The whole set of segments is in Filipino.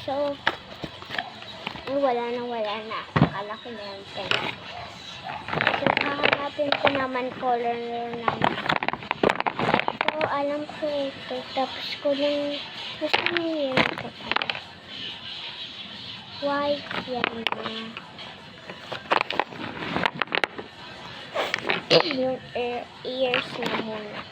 So, wala na. Nakalaki na yung pen. So, hahanapin ko naman color naman. So, alam ko ito. Tapos ko lang, gusto niya yun ito pala. White yan na. Yung ears na muna.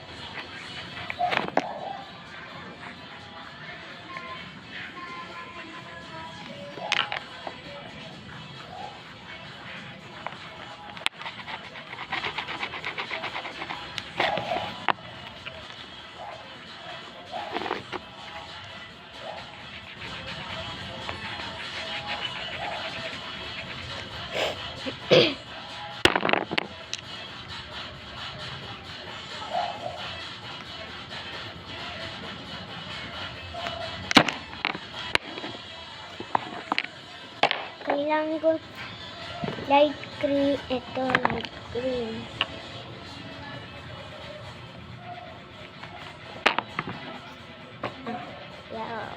Kailangan ko light green. Ito, light green. Yeah.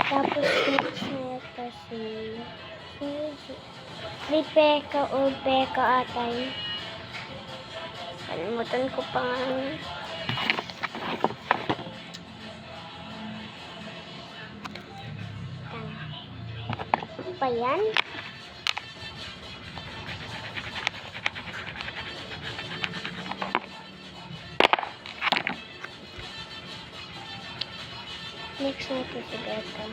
Tapos next na ito si Peka o Peka atay. Kalimutan ko pa nga. Ano pa yan? Next na ito si Beta.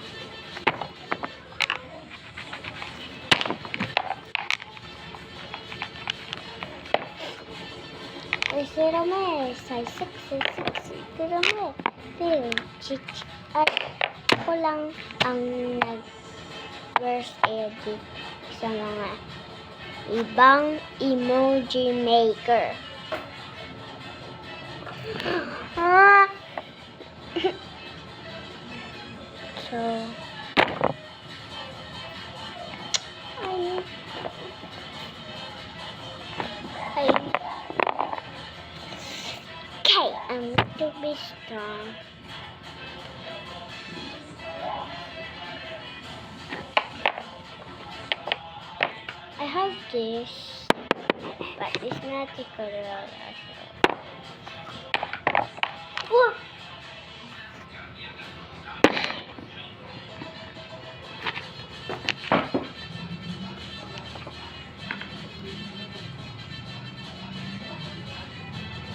Sira mo size 6, sira mo at ako lang ang nag-verse edit sa mga ibang emoji maker. So, I'm to be strong. I have this, but it's not the color.